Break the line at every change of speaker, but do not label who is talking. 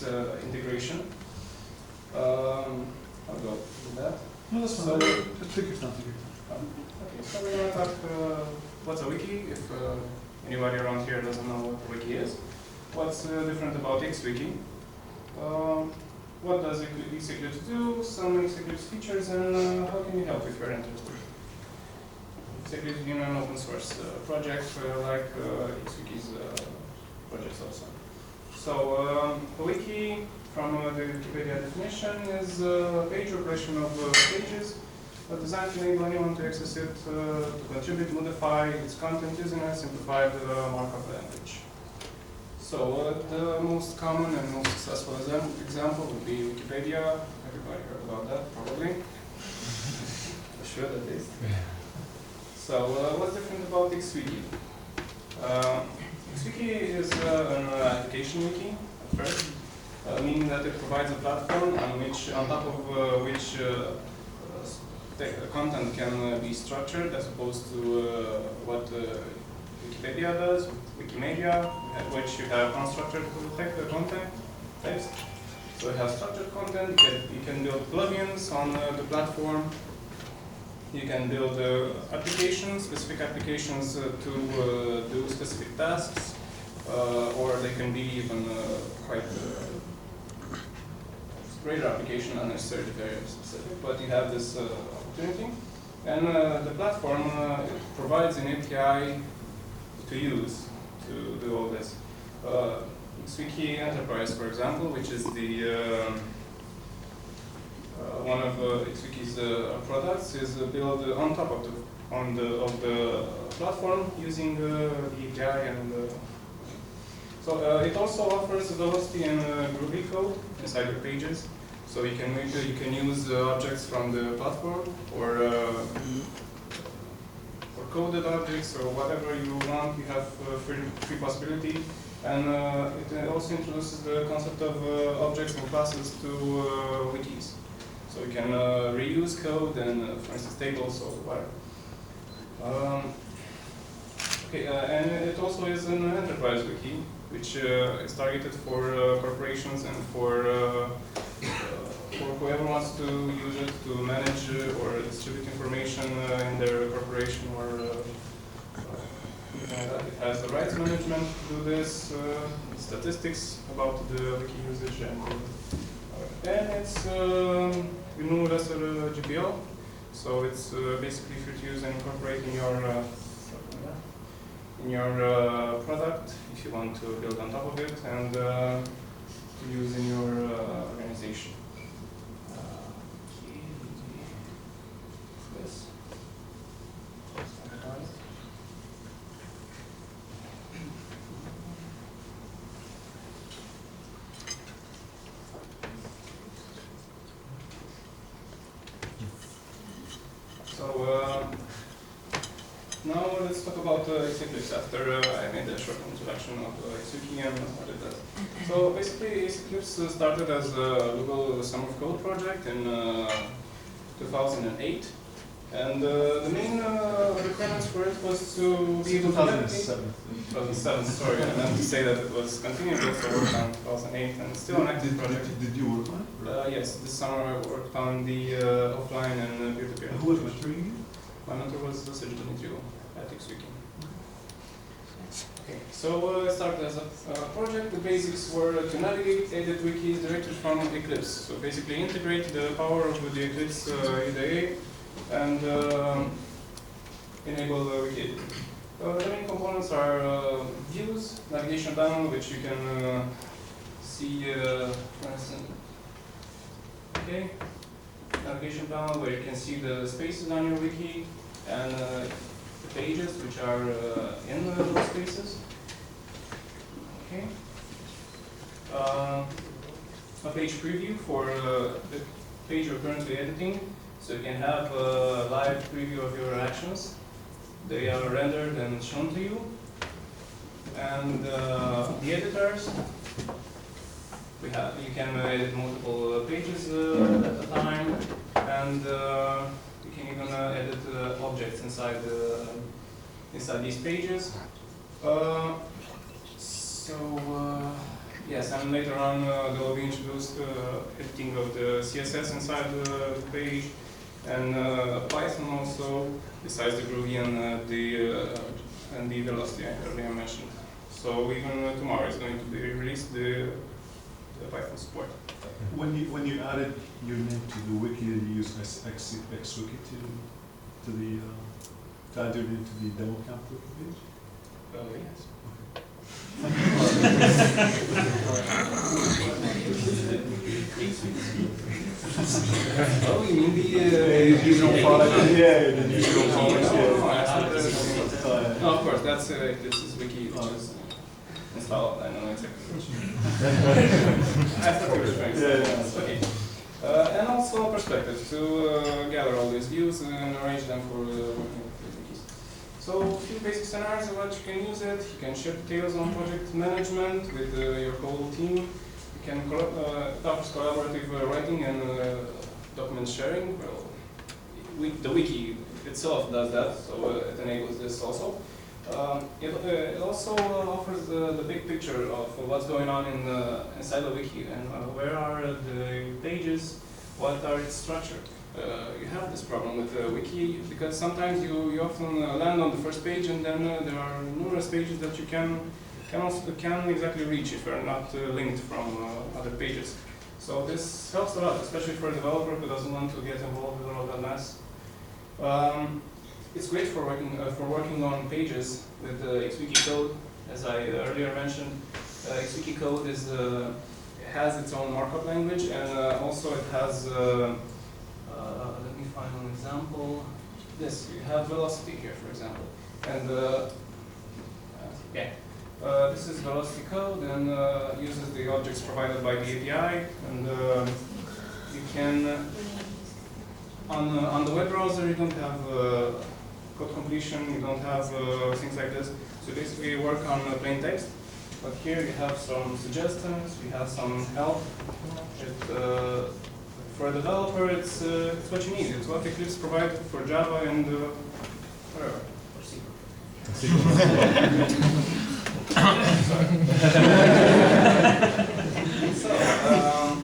Eclipse integration. I'll go with that.
No, that's fine. Take your time.
Okay, so we're going to talk what's a wiki, if anybody around here doesn't know what a wiki is. What's different about XWiki? What does Eclipse do? Some Eclipse features, and how can you help if you're interested? Eclipse being an open source project like XWiki's projects also. So a wiki, from the Wikipedia definition, is a page or collection of pages designed to enable anyone to access it, to contribute, modify its content using a simplified markup language. So the most common and most successful example would be Wikipedia. Everybody heard about that, probably. For sure, at least. So what's different about XWiki? XWiki is an application wiki at first, meaning that it provides a platform on top of which content can be structured, as opposed to what Wikipedia does, Wikimedia, at which you have unstructured content text. So it has structured content. You can build plugins on the platform. You can build applications, specific applications to do specific tasks, or they can be even quite greater application, not necessarily very specific, but you have this opportunity. And the platform provides an API to use to do all this. XWiki Enterprise, for example, which is the one of XWiki's products, is built on top of the platform using the API, and so it also offers velocity and Groovy code inside your pages. So you can use objects from the platform, or coded objects, or whatever you want. You have free possibility, and it also introduces the concept of objects and classes to wikis. So you can reuse code and, for instance, tables or whatever. And it also is an enterprise wiki, which is targeted for corporations and for whoever wants to use it to manage or distribute information in their corporation or anything like that. It has the rights management to do this, statistics about the wiki usage, and it's GNU Lesser GPL. So it's basically free to use and incorporate in your product if you want to build on top of it, and to use in your organization. This. So now let's talk about Eclipse after I made a short introduction of XWiki and what it does. So basically, Eclipse started as a Google Summer of Code project in 2008, and the main requirements for it was to be able to 2007, sorry, I meant to say that it was continuing to work on 2008 and still an active project.
Did you work on it?
Yes, this summer I worked on the offline and peer-to-peer.
Who was mentoring?
My mentor was Sergio Dimitriou at XWiki. Okay, so it started as a project. The basics were to navigate, edit wikis directly from Eclipse. So basically integrate the power of the Eclipse IDE and enable the wiki editing. The main components are views, navigation panel, which you can see, for instance. Okay, navigation panel where you can see the spaces on your wiki and the pages which are in those spaces. Okay. A page preview for the page you're currently editing, so you can have a live preview of your actions. They are rendered and shown to you. And the editors, you can edit multiple pages at a time, and you can even edit objects inside Yes, and later on there will be introduced editing of the CSS inside the page, and Python also, besides the Groovy and the Velocity I earlier mentioned. So even tomorrow is going to be released the Python support.
When you added your name to the wiki, did you use XWiki to add your name to the demo camp wiki page?
Yes. Oh, you mean the
usual product? Yeah, the usual product.
No, of course, that's Eclipse's wiki, which is installed. I know exactly. I thought you were trying to say. Okay. And also perspective to gather all these views and arrange them for working with wikis. So a few basic scenarios of what you can use it. You can share details on project management with your whole team. You can it offers collaborative writing and document sharing. Well, the wiki itself does that, so it enables this also. It also offers the big picture of what's going on inside the wiki and where are the pages, what are its structure. You have this problem with the wiki because sometimes you often land on the first page and then there are numerous pages that you can't exactly reach if you're not linked from other pages. So this helps a lot, especially for a developer who doesn't want to get involved with all that mess. It's great for working on pages with Xwiki code, as I earlier mentioned. Xwiki code has its own markup language, and also it has. Let me find an example. This you have velocity here, for example, and this is velocity code and uses the objects provided by the API, and you can. On the web browser, you don't have code completion, you don't have things like this. So basically you work on plain text, but here you have some suggestions, you have some help. For a developer, it's what you need. It's what Eclipse provided for Java and whatever, or C. Sorry.